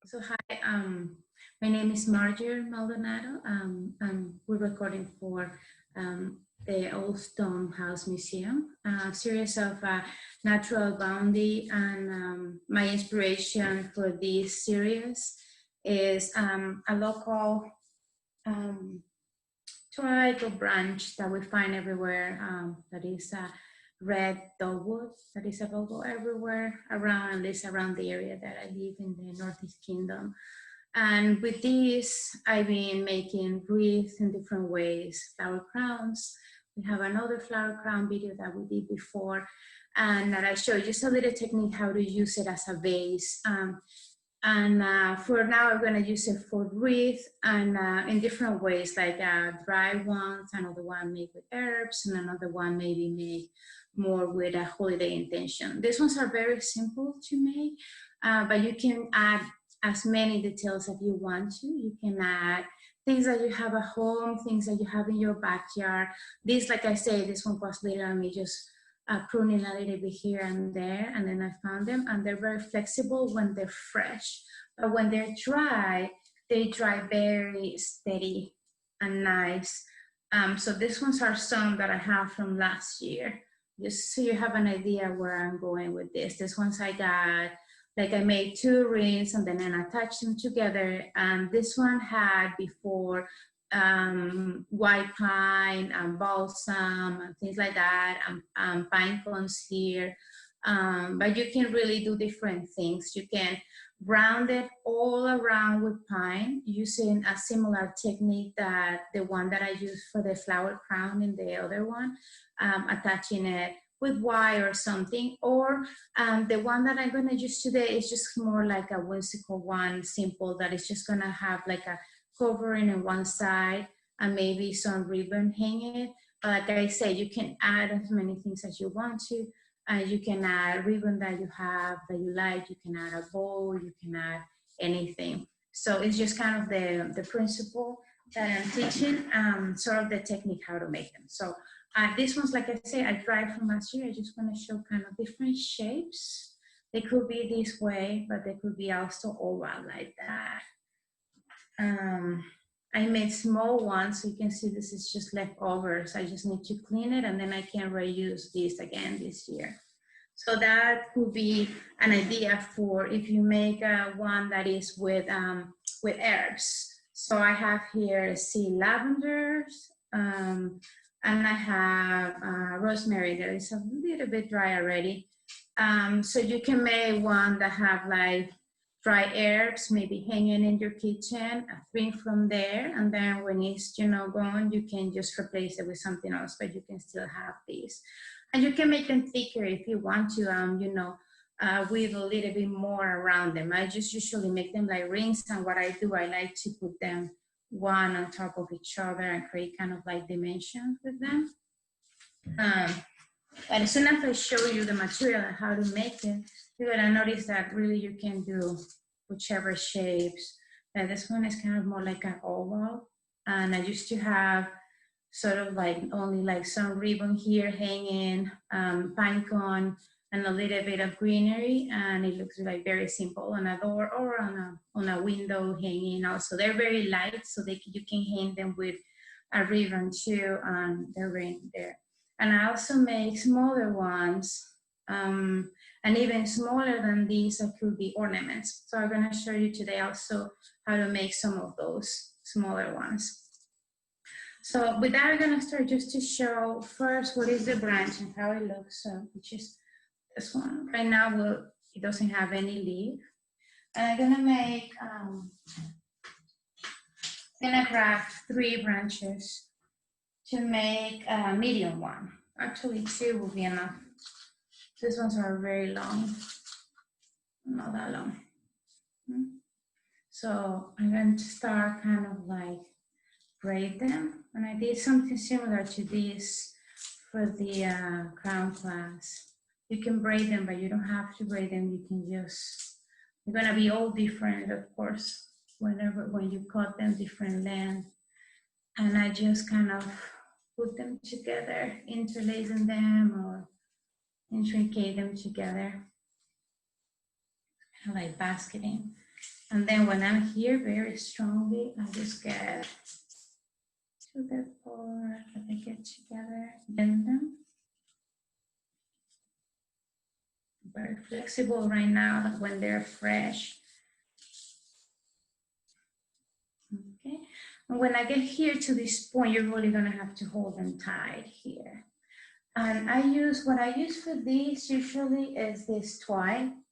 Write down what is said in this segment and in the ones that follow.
So hi, my name is Marget Maldonado. We're recording for the Old Stone House Museum, a series of natural bounty, and my inspiration for this series is a local twig or branch that we find everywhere, that is red dogwood that is available everywhere around, at least around the area that I live in the Northeast Kingdom. And with this, I've been making wreaths in different ways, flower crowns. We have another flower crown video that we did before, and that I showed just a little technique how to use it as a vase. For now, I'm going to use it for wreath and in different ways, like dry ones, another one made with herbs, and another one maybe made more with a holiday intention. These ones are very simple to make, but you can add as many details as you want to. You can add things that you have at home, things that you have in your backyard. This, like I say, this one was literally just pruning a little bit here and there, and then I found them, and they're very flexible when they're fresh. But when they're dry, they dry very steady and nice. So these ones are some that I have from last year, just so you have an idea where I'm going with this. These ones I got, like I made 2 rings and then I attached them together. And this one had before white pine and balsam and things like that, and pine cones here. But you can really do different things. You can round it all around with pine using a similar technique that the one that I used for the flower crown in the other one, attaching it with wire or something. Or the one that I'm going to use today is just more like a whimsical one, simple, that is just going to have like a covering on one side and maybe some ribbon hanging. But like I say, you can add as many things as you want to. You can add ribbon that you have, that you like. You can add a bow, you can add anything. So it's just kind of the principle that I'm teaching, sort of the technique how to make them. So this one's, like I say, I tried from last year. I just want to show kind of different shapes. They could be this way, but they could be also oval like that. I made small ones, so you can see this is just leftovers. I just need to clean it, and then I can reuse this again this year. So that could be an idea for if you make one that is with herbs. So I have here sea lavenders, and I have rosemary that is a little bit dry already. So you can make one that have like dry herbs, maybe hanging in your kitchen, a thing from there, and then when it's gone, you can just replace it with something else, but you can still have these. And you can make them thicker if you want to, weave a little bit more around them. I just usually make them like rings, and what I do, I like to put them one on top of each other and create kind of like dimensions with them. And as soon as I show you the material and how to make it, you're gonna notice that really you can do whichever shapes. And this one is kind of more like an oval. And I used to have sort of like only like some ribbon here hanging, pine cone, and a little bit of greenery. And it looks like very simple on a door or on a window hanging. Also, they're very light, so you can hang them with a ribbon too, and the ring there. And I also make smaller ones, and even smaller than these that could be ornaments. So I'm gonna show you today also how to make some of those smaller ones. So with that, I'm gonna start just to show first what is the branch and how it looks, which is this one. Right now, it doesn't have any leaf. And I'm gonna make, I'm gonna grab 3 branches to make a medium one. Actually, 2 will be enough. These ones are very long, not that long. So I'm going to start kind of like braid them. And I did something similar to this for the crown class. You can braid them, but you don't have to braid them. You can just, they're gonna be all different, of course, when you cut them, different length. And I just kind of put them together, interlacing them or intricate them together, kind of like basketing. And then when I'm here very strongly, I just get to the part that they get together, bend them. Very flexible right now when they're fresh. Okay, and when I get here to this point, you're really gonna have to hold them tight here. And what I use for these usually is this twine.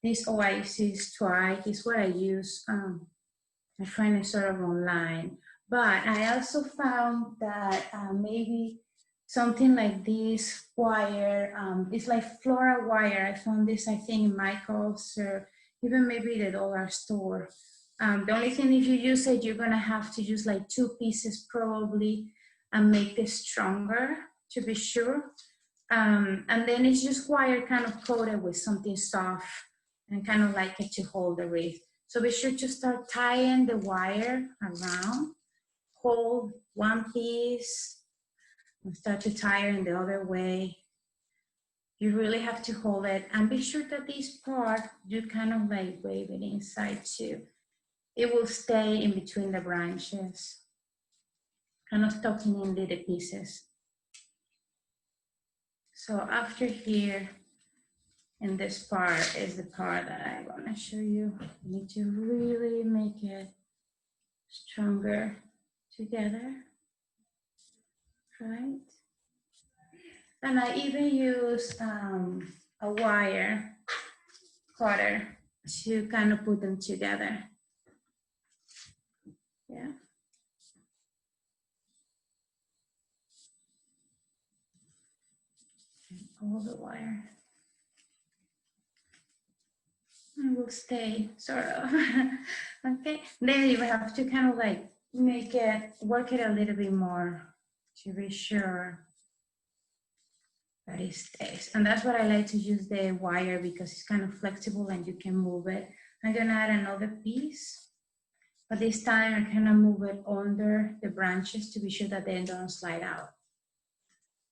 This Oasis twine is what I use. I find it sort of online, but I also found that maybe something like this wire, it's like floral wire. I found this, I think, in Michael's or even maybe the dollar store. The only thing, if you use it, you're gonna have to use like 2 pieces probably and make it stronger to be sure. And then it's just wire kind of coated with something soft and kind of like it to hold the wreath. So be sure to start tying the wire around, hold one piece, and start to tie it in the other way. You really have to hold it, and be sure that this part, you kind of like wave it inside too. It will stay in between the branches, kind of tucking in little pieces. So after here, in this part is the part that I want to show you. You need to really make it stronger together, right? And I even use a wire cutter to kind of put them together. Yeah. And all the wire. And will stay sort of. Okay. Then you have to kind of like work it a little bit more to be sure that it stays. And that's what I like to use the wire, because it's kind of flexible and you can move it. I'm gonna add another piece, but this time I kind of move it under the branches to be sure that they don't slide out.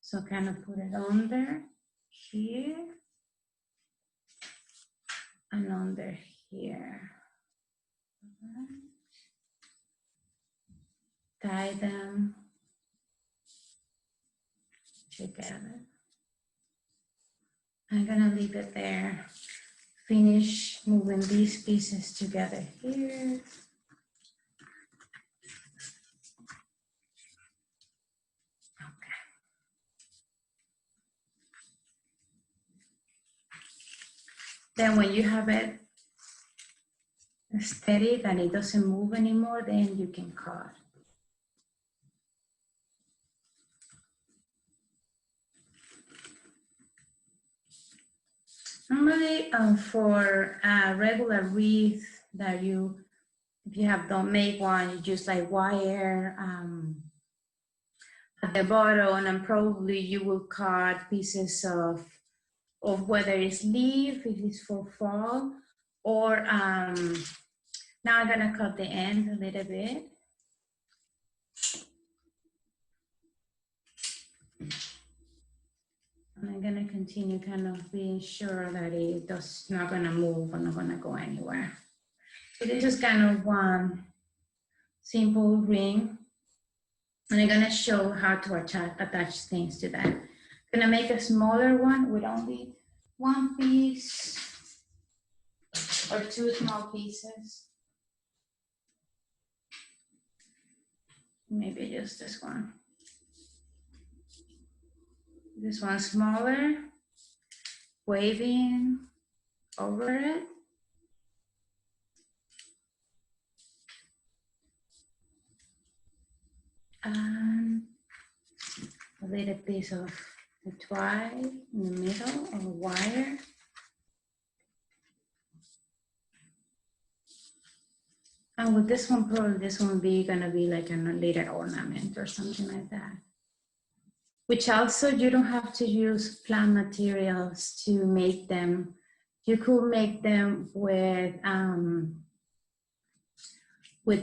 So kind of put it under here and under here. Tie them together. I'm gonna leave it there. Finish moving these pieces together here. Okay. Then when you have it steady, that it doesn't move anymore, then you can cut. Normally, for a regular wreath that if you don't make one, you just like wire at the bottom, and probably you will cut pieces of whether it's leaf, if it's for fall, or now I'm gonna cut the end a little bit. And I'm gonna continue kind of being sure that it's not gonna move or not gonna go anywhere. So this is kind of one simple ring. And I'm gonna show how to attach things to that. I'm gonna make a smaller one with only one piece or 2 small pieces. Maybe just this one. This one smaller, waving over it. And a little piece of the twine in the middle of the wire. And with this one, probably this one gonna be like a little ornament or something like that. Which also, you don't have to use plant materials to make them. You could make them with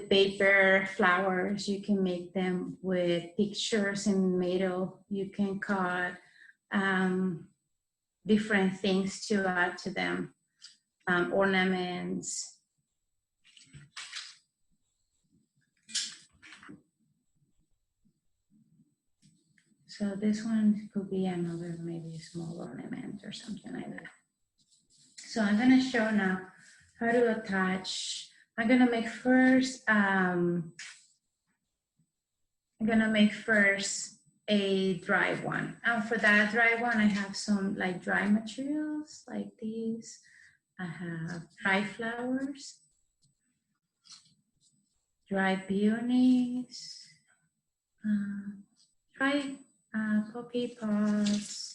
paper flowers. You can make them with pictures in the middle. You can cut different things to add to them, ornaments. So this one could be another maybe small ornament or something like that. So I'm gonna show now how to attach. I'm gonna make first a dry one. And for that dry one, I have some like dry materials like these. I have dry flowers, dry peonies, dry poppy pods,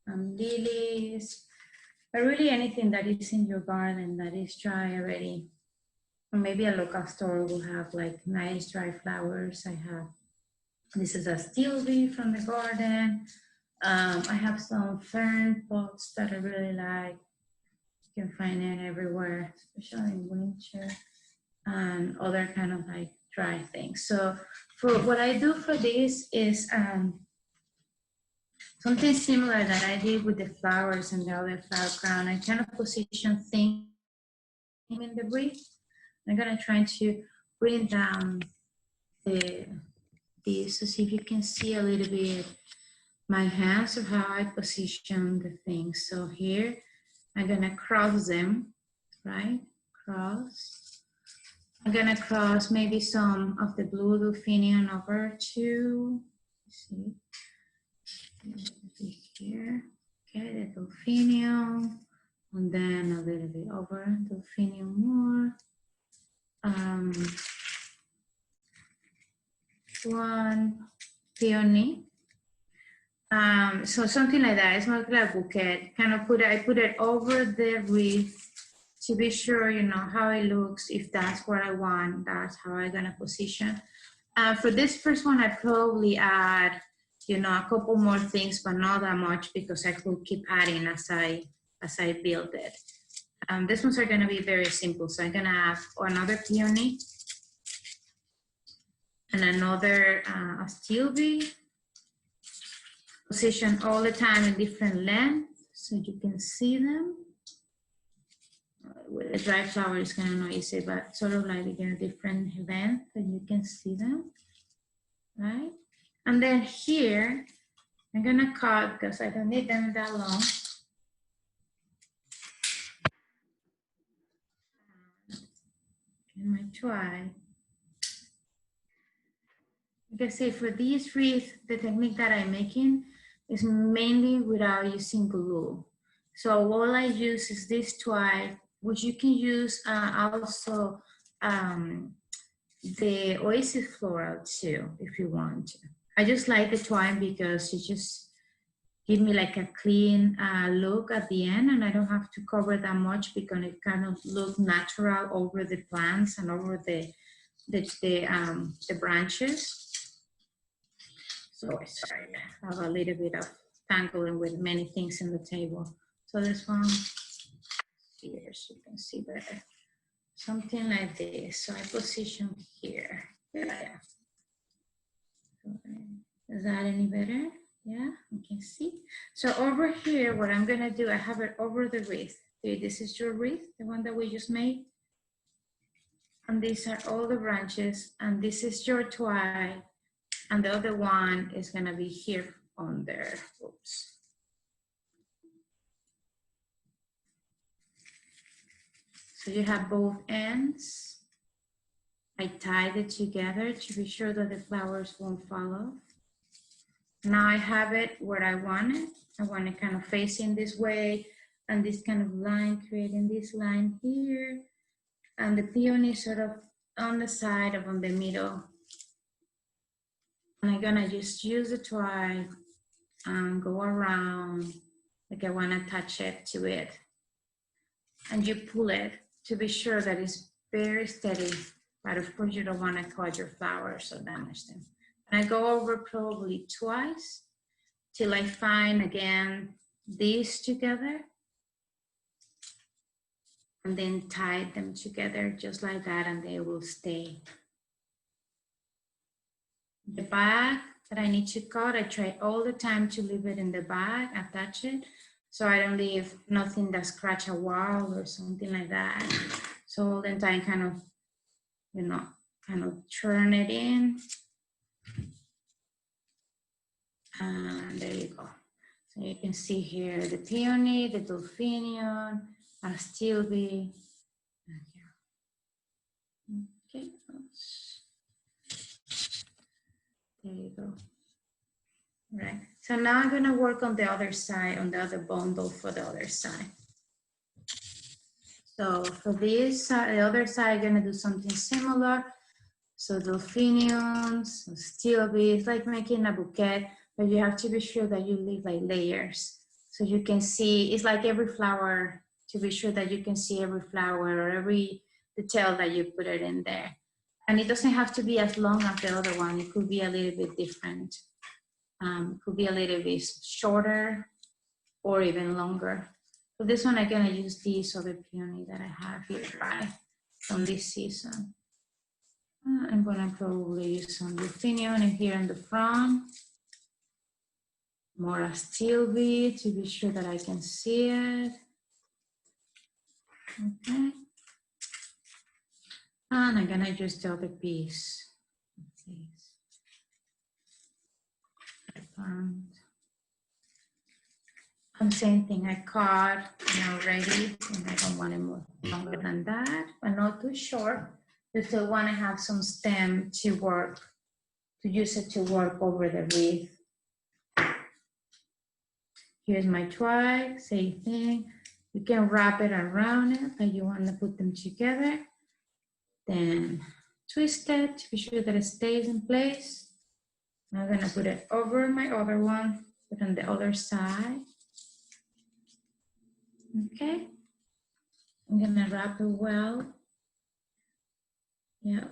lilies, but really anything that is in your garden that is dry already. Or maybe a local store will have like nice dry flowers. I have, this is a stilby from the garden. I have some fern pots that I really like. You can find it everywhere, especially in winter, and other kind of like dry things. So for what I do for this is something similar that I did with the flowers and the other flower crown. I kind of position things in the wreath. I'm gonna try to bring down this to see if you can see a little bit my hands of how I position the things. So here, I'm gonna cross them, right? Cross. I'm gonna cross maybe some of the blue delphinium over to, see, here, okay, the delphinium, and then a little bit over delphinium more. One peony. So something like that. It's not like a bouquet. Kind of I put it over the wreath to be sure, you know, how it looks. If that's what I want, that's how I'm gonna position. For this first one, I probably add, you know, a couple more things, but not that much because I could keep adding as I build it. These ones are gonna be very simple. So I'm gonna have another peony and another stilby. Position all the time in different lengths so you can see them. With a dry flower, it's kind of noisy, but sort of like again, a different length and you can see them, right? And then here, I'm gonna cut because I don't need them that long. And my try. You can see for these wreaths, the technique that I'm making is mainly without using glue. So all I use is this twine, which you can use also the Oasis Floral too, if you want to. I just like the twine because it just give me like a clean look at the end, and I don't have to cover that much because it kind of look natural over the plants and over the branches. So sorry, I have a little bit of tangling with many things in the table. So this one here, so you can see better. Something like this. So I position here. Yeah. Is that any better? Yeah, you can see. So over here, what I'm gonna do, I have it over the wreath. Okay, this is your wreath, the one that we just made. And these are all the branches, and this is your twine. And the other one is gonna be here on there. Oops. So you have both ends. I tied it together to be sure that the flowers won't fall off. Now I have it where I want it. I want it kind of facing this way and this kind of line, creating this line here. And the peony sort of on the side of on the middle. And I'm gonna just use the twine and go around like I wanna attach it to it. And you pull it to be sure that it's very steady, but of course you don't wanna cut your flowers or damage them. And I go over probably twice till I find again these together and then tie them together just like that and they will stay. The bag that I need to cut, I try all the time to leave it in the bag, attach it, so I don't leave nothing that scratch a wall or something like that. So all the time kind of, you know, kind of turn it in. And there you go. So you can see here the peony, the delphinium, astilbe. Okay, there you go. Right. So now I'm going to work on the other side, on the other bundle for the other side. So for this, the other side, I'm going to do something similar. So delphiniums, astilbe, it's like making a bouquet, but you have to be sure that you leave like layers. So you can see, it's like every flower, to be sure that you can see every flower or every detail that you put it in there. And it doesn't have to be as long as the other one. It could be a little bit different. Could be a little bit shorter or even longer. So this one, I'm gonna use this other peony that I have here from this season. I'm gonna probably use some delphinium in here in the front. More astilbe to be sure that I can see it. Okay. And I'm gonna use the other piece. And same thing, I cut already, and I don't want it more longer than that, but not too short. You still want to have some stem to work, to use it to work over the wreath. Here's my twig, same thing. You can wrap it around it, but you want to put them together. Then twist it to be sure that it stays in place. I'm gonna put it over my other one, put on the other side. Okay, I'm gonna wrap it well. Yeah.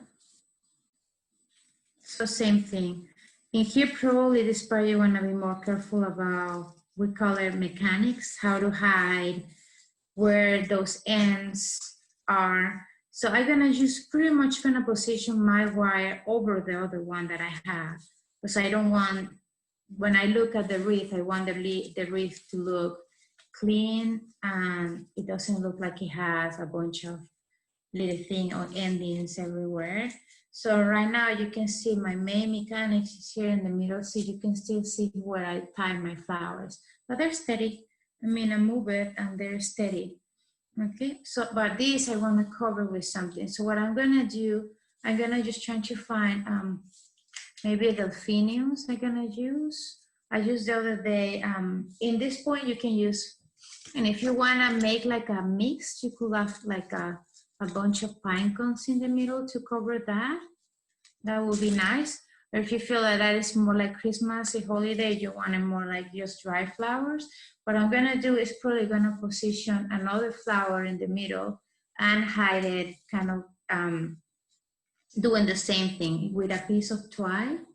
So same thing. In here, probably this part you wanna be more careful about, we call it mechanics, how to hide where those ends are. So I'm gonna just pretty much gonna position my wire over the other one that I have. Because I don't want, when I look at the wreath, I want the wreath to look clean and it doesn't look like it has a bunch of little things or endings everywhere. So right now you can see my main mechanics is here in the middle, so you can still see where I tie my flowers, but they're steady. I mean, I move it and they're steady. Okay, so but this I want to cover with something. So what I'm gonna do, I'm gonna just try to find maybe delphiniums I'm gonna use. I used the other day. In this point you can use, and if you wanna make like a mix, you could have like a bunch of pine cones in the middle to cover that. That would be nice. Or if you feel that that is more like Christmas, a holiday, you want it more like just dry flowers. What I'm gonna do is probably gonna position another flower in the middle and hide it, kind of doing the same thing with a piece of twine.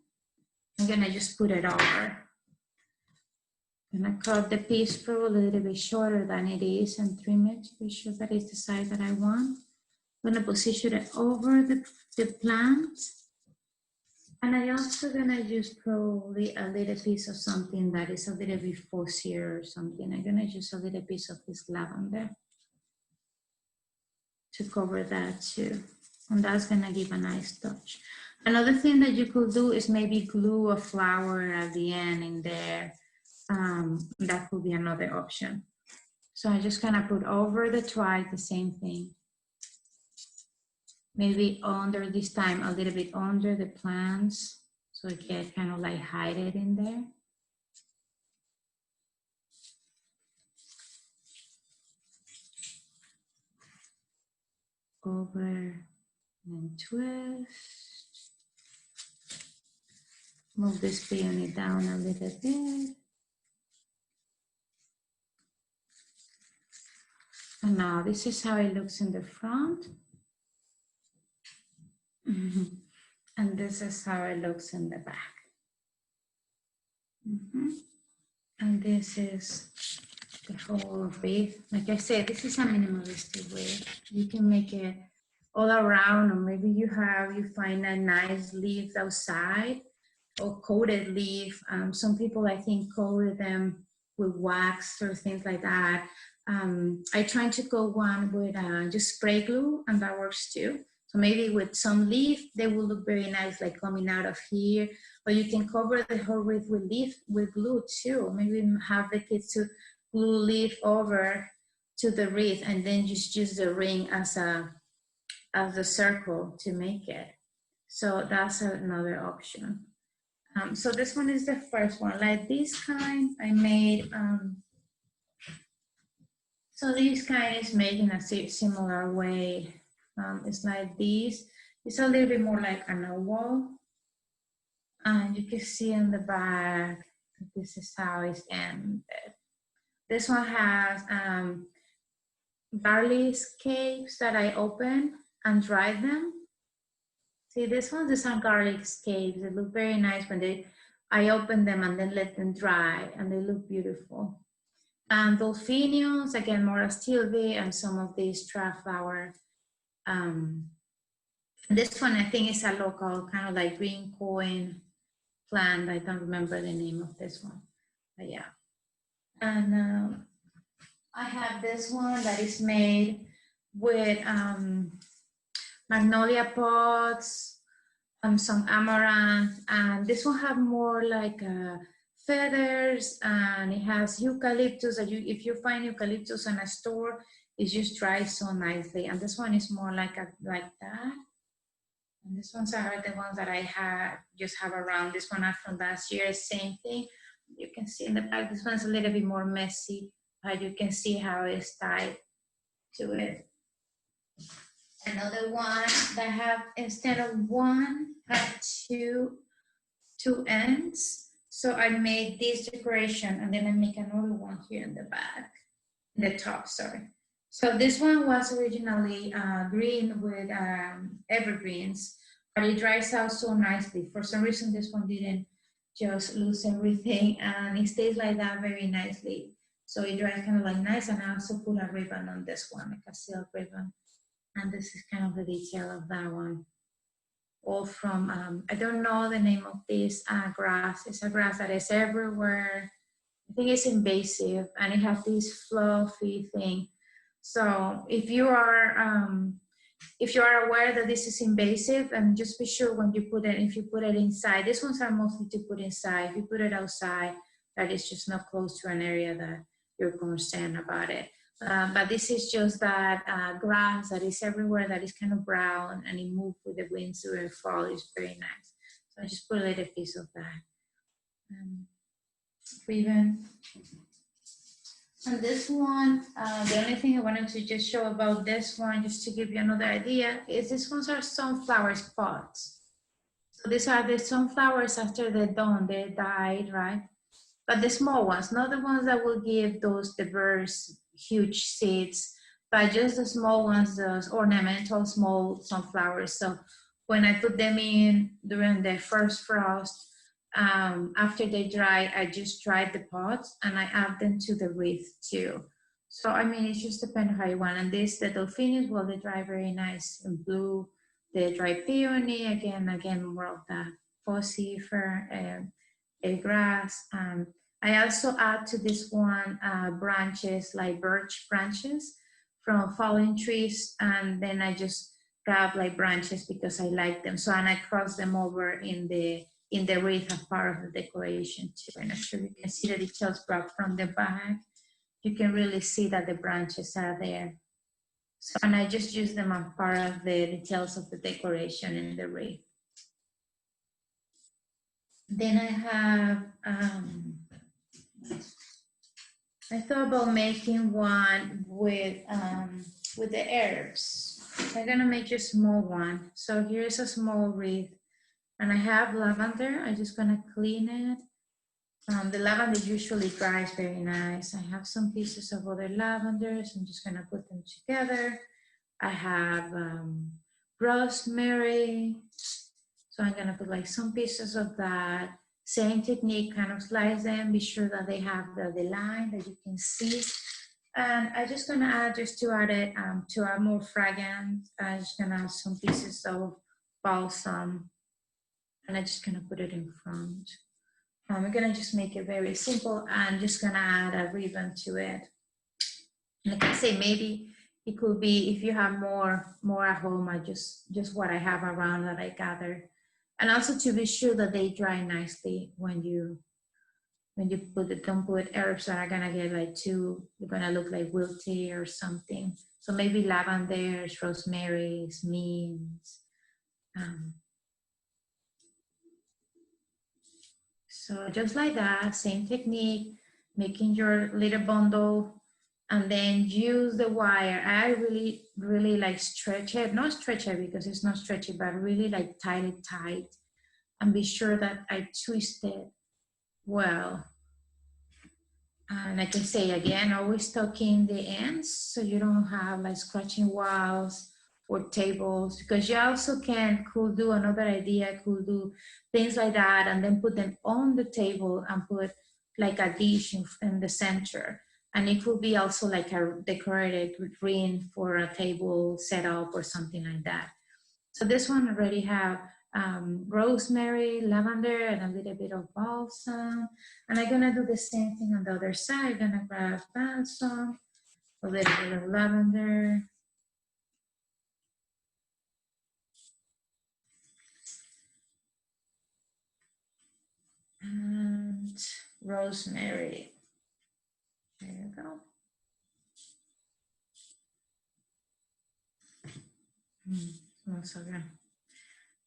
I'm gonna just put it over. I'm gonna cut the piece probably a little bit shorter than it is and trim it to be sure that it's the size that I want. I'm gonna position it over the plant. And I'm also gonna use probably a little piece of something that is a little bit fussier or something. I'm gonna use a little piece of this lavender to cover that too. And that's gonna give a nice touch. Another thing that you could do is maybe glue a flower at the end in there. That could be another option. So I'm just gonna put over the twig the same thing. Maybe under this time, a little bit under the plants, so it can kind of like hide it in there. Over and twist. Move this peony down a little bit. And now this is how it looks in the front. And this is how it looks in the back. And this is the whole wreath. Like I said, this is a minimalistic wreath. You can make it all around, or maybe you find a nice leaf outside or coated leaf. Some people, I think, coated them with wax or things like that. I tried to go one with just spray glue, and that works too. So maybe with some leaf, they will look very nice, like coming out of here. Or you can cover the whole wreath with leaf, with glue too. Maybe have the kids to glue leaf over to the wreath and then just use the ring as a circle to make it. So that's another option. So this one is the first one. Like this kind, I made. So this kind is made in a similar way. It's like this. It's a little bit more like an oval. And you can see on the back, this is how it's ended. This one has barley scapes that I opened and dried them. See, this one is some garlic scapes. They look very nice when I open them and then let them dry, and they look beautiful. And delphiniums, again, more stilbe, and some of these traflower. This one I think is a local kind of like green coin plant. I don't remember the name of this one, but yeah. And I have this one that is made with magnolia pods, some amaranth, and this one have more like feathers, and it has eucalyptus. That if you find eucalyptus in a store, it just dries so nicely. And this one is more like that. And these ones are the ones that I just have around. This one are from last year, same thing. You can see in the back, this one's a little bit more messy, but you can see how it's tied to it. Another one that have, instead of one, have two ends. So I made this decoration, and then I make another one here in the back, in the top, sorry. So this one was originally green with evergreens, but it dries out so nicely. For some reason, this one didn't just lose everything, and it stays like that very nicely. So it dries kind of like nice, and I also put a ribbon on this one, like a silk ribbon. And this is kind of the detail of that one. All from, I don't know the name of this grass. It's a grass that is everywhere. I think it's invasive, and it has this fluffy thing. So if you are aware that this is invasive, and just be sure when you put it, if you put it inside, these ones are mostly to put inside. If you put it outside, that is just not close to an area that you're concerned about it. But this is just that grass that is everywhere, that is kind of brown, and it moves with the winds during fall. It's very nice. So I just put a little piece of that. Ribbon. And this one, the only thing I wanted to just show about this one, just to give you another idea, is these ones are sunflower pods. So these are the sunflowers after they're done, they died, right? But the small ones, not the ones that will give those diverse, huge seeds, but just the small ones, those ornamental small sunflowers. So when I put them in during the first frost, after they dry, I just dried the pods and I add them to the wreath too. So I mean, it just depends how you want. And this, the delphiniums, well, they dry very nice in blue. The dry peony, again, more of that fussy fir, a grass. I also add to this one branches, like birch branches from fallen trees, and then I just grab like branches because I like them. So, and I cross them over in the wreath as part of the decoration too. And I'm sure you can see the details brought from the back. You can really see that the branches are there. So, and I just use them as part of the details of the decoration in the wreath. Then I have, I thought about making one with the herbs. I'm gonna make a small one. So here's a small wreath. And I have lavender. I'm just gonna clean it. The lavender usually dries very nice. I have some pieces of other lavenders. I'm just gonna put them together. I have rosemary. So I'm gonna put like some pieces of that. Same technique, kind of slice them. Be sure that they have the line that you can see. And I'm just gonna add, just to add it, to add more fragrance, I'm just gonna add some pieces of balsam. And I'm just gonna put it in front. We're gonna just make it very simple. I'm just gonna add a ribbon to it. Like I say, maybe It could be if you have more at home, I just what I have around that I gather. And also to be sure that they dry nicely when you put it, don't put herbs that are gonna get like too, you're gonna look like wilty or something. So maybe lavender, rosemary, mint. Um, so just like that, same technique, making your little bundle and then use the wire. I really like stretch it, not stretch it because it's not stretchy, but really like tie it tight and be sure that I twist it well. And like I say again, always tuck in the ends so you don't have like scratching walls or tables, because you also could do another idea, could do things like that and then put them on the table and put like a dish in the center. And it could be also like a decorated ring for a table setup or something like that. So this one already have rosemary, lavender, and a little bit of balsam. And I'm gonna do the same thing on the other side. I'm gonna grab balsam, a little bit of lavender. And rosemary. There you go. Smells so good.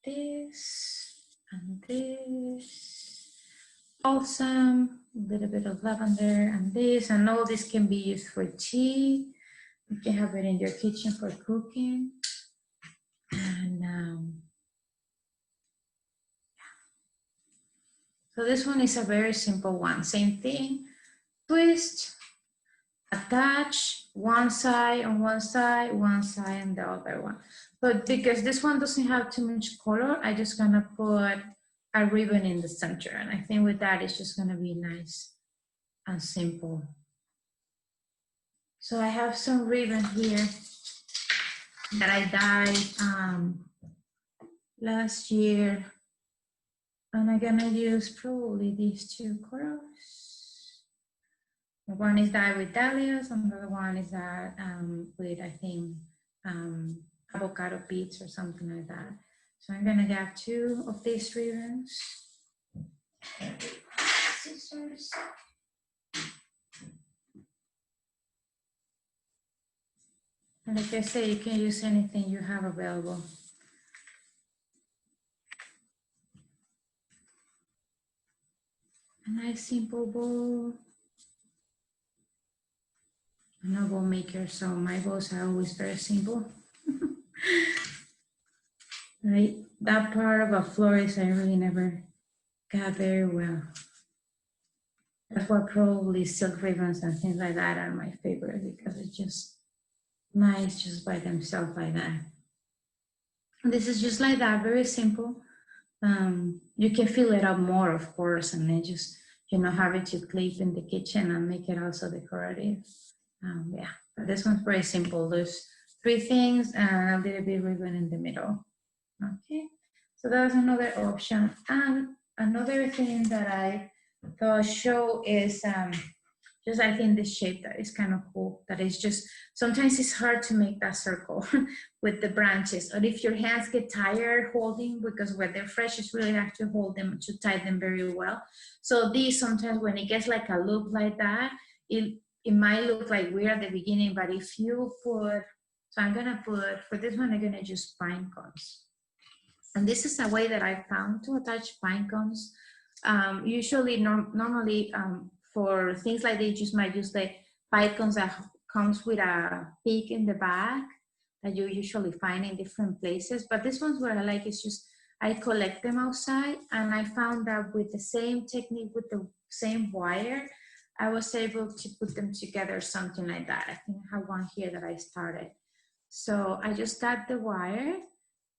This and this. Balsam, a little bit of lavender and this. And all this can be used for tea. You can have it in your kitchen for cooking. And so this one is a very simple one. Same thing, twist, attach one side on one side, one side on the other one. But because this one doesn't have too much color, I'm just gonna put a ribbon in the center. And I think with that, it's just gonna be nice and simple. So I have some ribbon here that I dyed last year. And I'm gonna use probably these two colors. One is dyed with dahlias, and the other one is that with, I think, avocado beads or something like that. So I'm gonna get two of these ribbons. Scissors. And like I say, you can use anything you have available. A nice simple bowl. I'm a bowl maker, so my bowls are always very simple. Right, that part of a florist I really never got very well. That's why probably silk ribbons and things like that are my favorite, because it's just nice just by themselves like that. And this is just like that, very simple. You can fill it up more, of course, and then just, have it to clip in the kitchen and make it also decorative. Yeah, but this one's very simple. There's 3 things and a little bit ribbon in the middle. Okay, so that's another option. And another thing that I thought show is just, I think, the shape that is kind of cool. That is just, sometimes it's hard to make that circle with the branches, or if your hands get tired holding, because when they're fresh, it's really hard to hold them, to tie them very well. So these, sometimes when it gets like a loop like that, it might look like weird at the beginning, but if you put, so I'm gonna put, for this one, I'm gonna use pine cones. And this is a way that I found to attach pine cones. Usually, normally, for things like this, you might use the pine cones that comes with a peak in the back that you usually find in different places. But this one's what I like is just, I collect them outside, and I found that with the same technique, with the same wire, I was able to put them together, something like that. I think I have one here that I started. So I just got the wire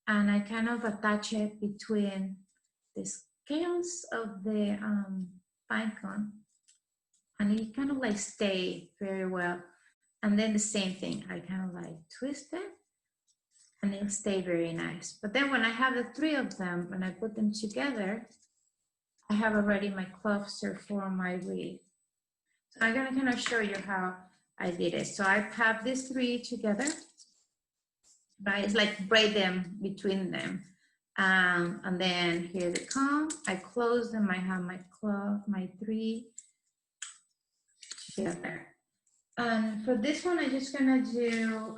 and I kind of attach it between the scales of the pine cone, and it kind of like stay very well. And then the same thing, I kind of like twist it and it'll stay very nice. But then when I have the 3 of them, when I put them together, I have already my cluster for my wreath. So I'm gonna kind of show you how I did it. So I have these three together, right? It's like braid them between them. And then here they come. I close them. I have my my three together. And for this one, I'm just gonna do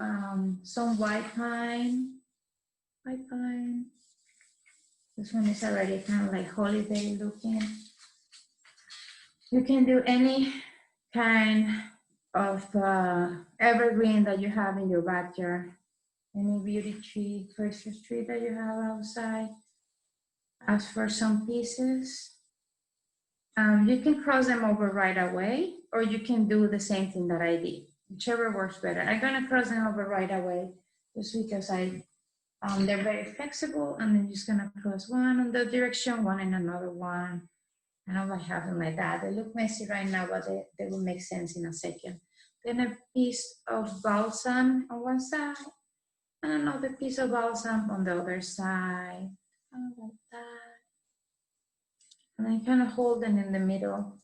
some white pine. White pine. This one is already kind of like holiday looking. You can do any kind of evergreen that you have in your backyard. Any beauty tree, Christmas tree that you have outside. Ask for some pieces. You can cross them over right away, or you can do the same thing that I did, whichever works better. I'm gonna cross them over right away, just because they're very flexible, and I'm just gonna cross one in the direction, one in another one. I don't like having like that. They look messy right now, but they will make sense in a second. Then a piece of balsam on one side, and another piece of balsam on the other side, kind of like that. And I kind of hold them in the middle.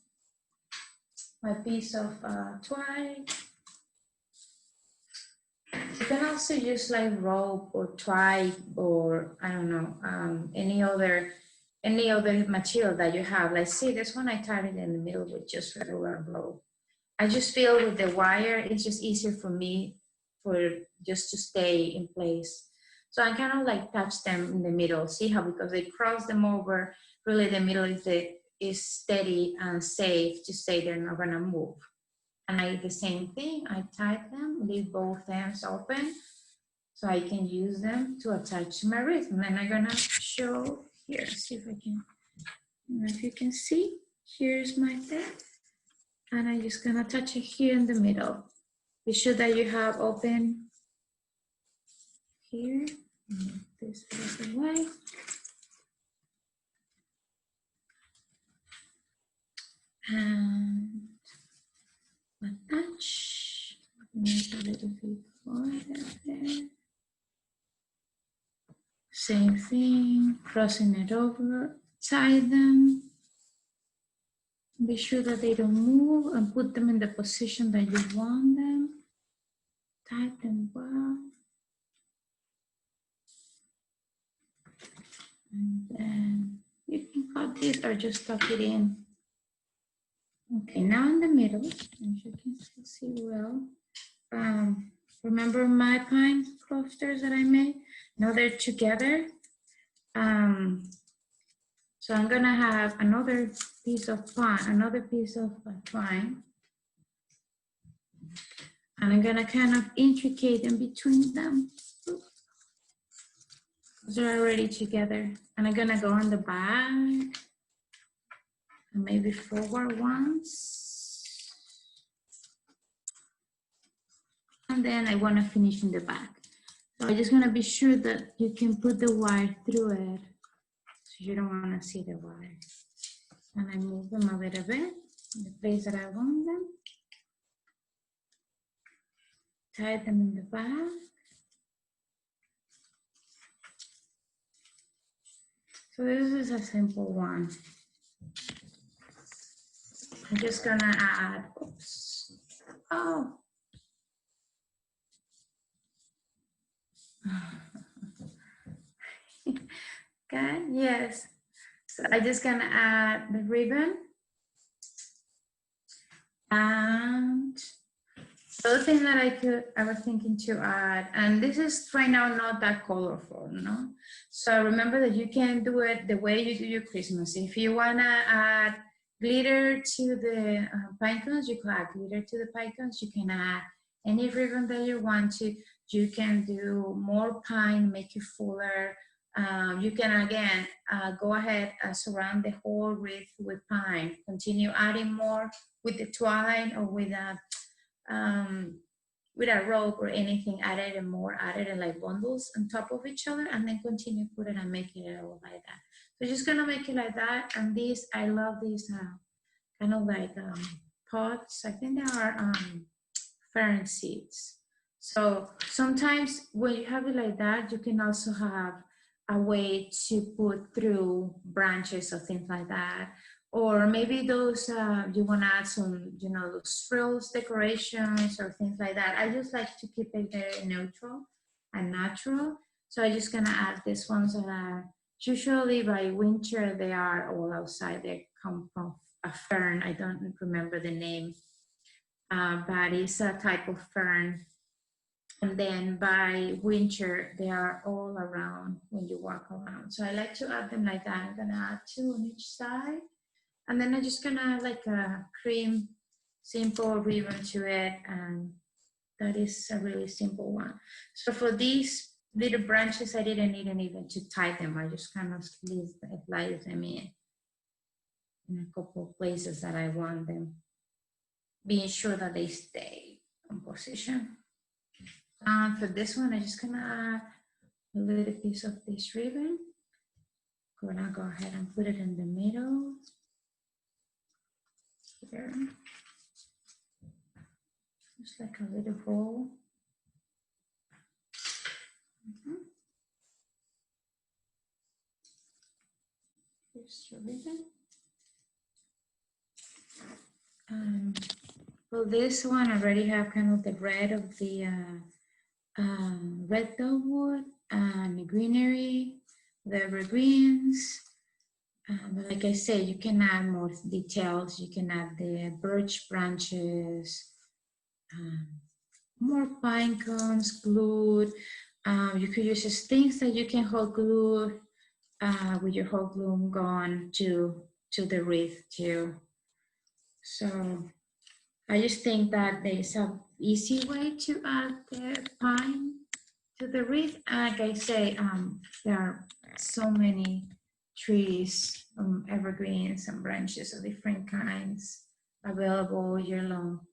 My piece of twine. You can also use like rope or twine, or I don't know, any other material that you have. Like see, this one I tied it in the middle with just regular rope. I just feel with the wire, it's just easier for me just to stay in place. So I kind of like touch them in the middle. See how, because they cross them over, really the middle is steady and safe to say they're not gonna move. And I do the same thing, I tie them, leave both ends open so I can use them to attach to my wreath. And then I'm gonna show here, see if I can, if you can see, here's my thing. And I'm just gonna touch it here in the middle. Be sure that you have open here. Move this out of the way. And attach. Make a little bit farther there. Same thing, crossing it over, tie them. Be sure that they don't move and put them in the position that you want them. Tie them well. And then you can cut this or just tuck it in. Okay, now in the middle, as you can see well. Remember my pine clusters that I made? Now they're together. So I'm gonna have another piece of twine, and I'm gonna kind of intricate in between them. They're already together, and I'm gonna go on the back, and maybe forward once, and then I wanna finish in the back. So I'm just gonna be sure that you can put the wire through it, so you don't wanna see the wire. And I move them a little bit in the place that I want them. Tie them in the back. So this is a simple one. I'm just gonna add, oops, oh. Okay, yes. So I'm just gonna add the ribbon. And the other thing that I was thinking to add, and this is right now not that colorful, no? So remember that you can do it the way you do your Christmas. If you wanna add glitter to the pine cones, you can add glitter to the pine cones. You can add any ribbon that you want to. You can do more pine, make it fuller. You can again go ahead and surround the whole wreath with pine. Continue adding more with the twine or with a rope or anything, added and more, added in like bundles on top of each other, and then continue putting and making it all like that. So just gonna make it like that. And these, I love these kind of like pots. I think they are fern seeds. So sometimes when you have it like that, you can also have a way to put through branches or things like that, Or maybe those, you want to add some, you know, those frills, decorations, or things like that. I just like to keep it very neutral and natural. So I'm just gonna add these ones that are, usually by winter, they are all outside. They come from a fern. I don't remember the name, but it's a type of fern. And then by winter, they are all around when you walk around. So I like to add them like that. I'm gonna add 2 on each side. And then I'm just gonna like a cream, simple ribbon to it. And that is a really simple one. So for these little branches, I didn't need even to tie them. I just kind of slide them in a couple of places that I want them, being sure that they stay in position. For this one, I'm just gonna add a little piece of this ribbon. Gonna go ahead and put it in the middle here. Just like a little bowl. Here's the ribbon. Well, this one I already have kind of the red of the red dogwood and the greenery, the evergreens. But like I say, you can add more details. You can add the birch branches, more pine cones glued. You could use things that you can hold glued with your hot glue gun to the wreath too. So I just think that there's an easy way to add the pine to the wreath. Like I say, there are so many trees, evergreens and branches of different kinds available year long.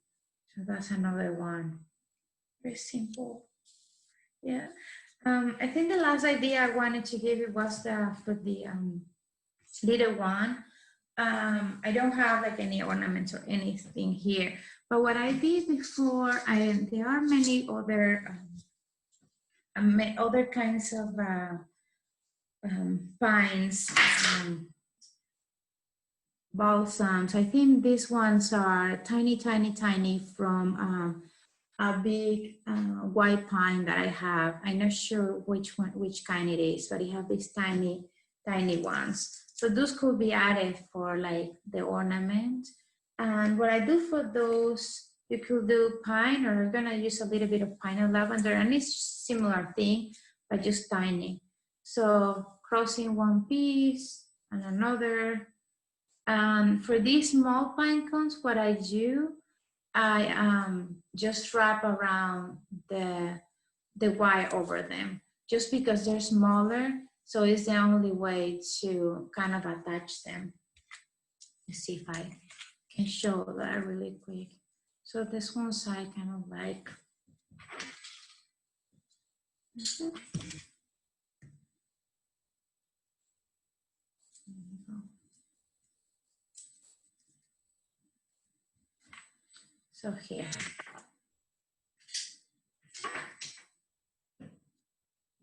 So that's another one. Very simple. Yeah. I think the last idea I wanted to give you was for the little one. I don't have like any ornaments or anything here, but what I did before, there are many other other kinds of pines, balsams. I think these ones are tiny, tiny, tiny from a big white pine that I have. I'm not sure which kind it is, but I have these tiny, tiny ones. So those could be added for like the ornament. And what I do for those, you could do pine, or I'm gonna use a little bit of pine and lavender, and it's similar thing, but just tiny. So crossing one piece and another. For these small pine cones, what I do, I just wrap around the wire over them, just because they're smaller. So it's the only way to kind of attach them. Let's see if I can show that really quick. So this one side kind of like, so here.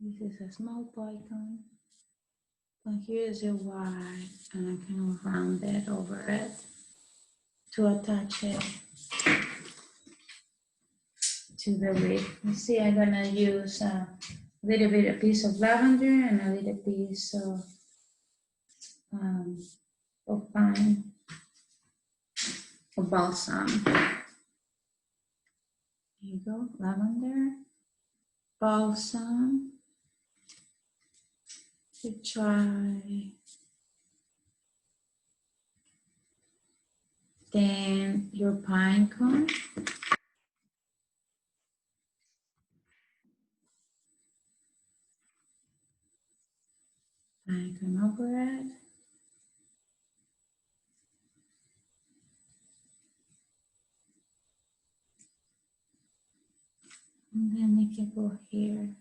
This is a small python. And here's a wire, and I kind of round it over it to attach it to the wreath. You see, I'm gonna use a little bit of piece of lavender and a little piece of pine, of balsam. Here you go, lavender, balsam. To try. Then your pine cone. Pine cone over it. And then it can go here.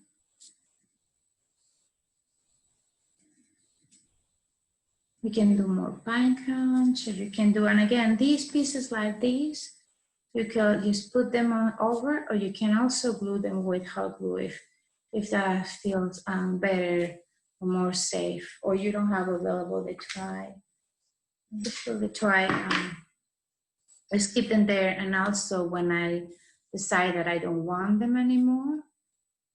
We can do more pine cones, so you can do, and again, these pieces like these, you can just put them on over, or you can also glue them with hot glue if that feels better or more safe, or you don't have available the try. just really try I skip them there, and also when I decide that I don't want them anymore,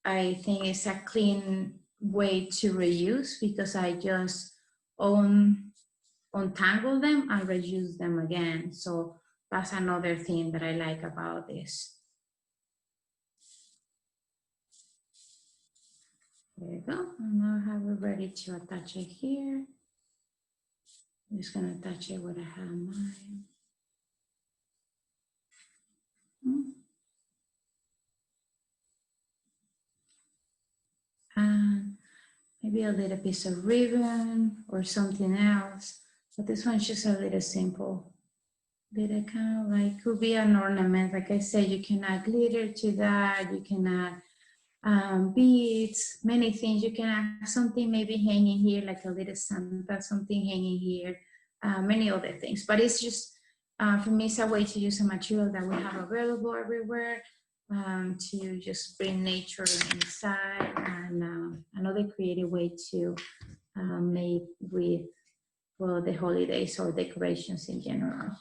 I think it's a clean way to reuse because I just untangle them and reuse them again. So that's another thing that I like about this. There you go. And now I have it ready to attach it here. I'm just gonna attach it where I have mine. And maybe a little piece of ribbon or something else. But this one's just a little simple. Little kind of like, could be an ornament. Like I said, you can add glitter to that. You can add beads, many things. You can add something maybe hanging here, like a little Santa, something hanging here, many other things. But it's just, for me, it's a way to use a material that we have available everywhere to just bring nature inside, and another creative way to make with, well, the holidays or decorations in general.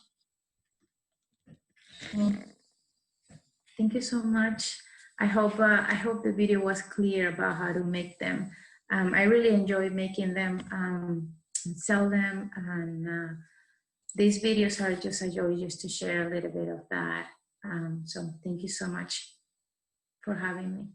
Well, thank you so much. I hope the video was clear about how to make them. I really enjoy making them and sell them, and these videos are just a joy just to share a little bit of that. So thank you so much for having me.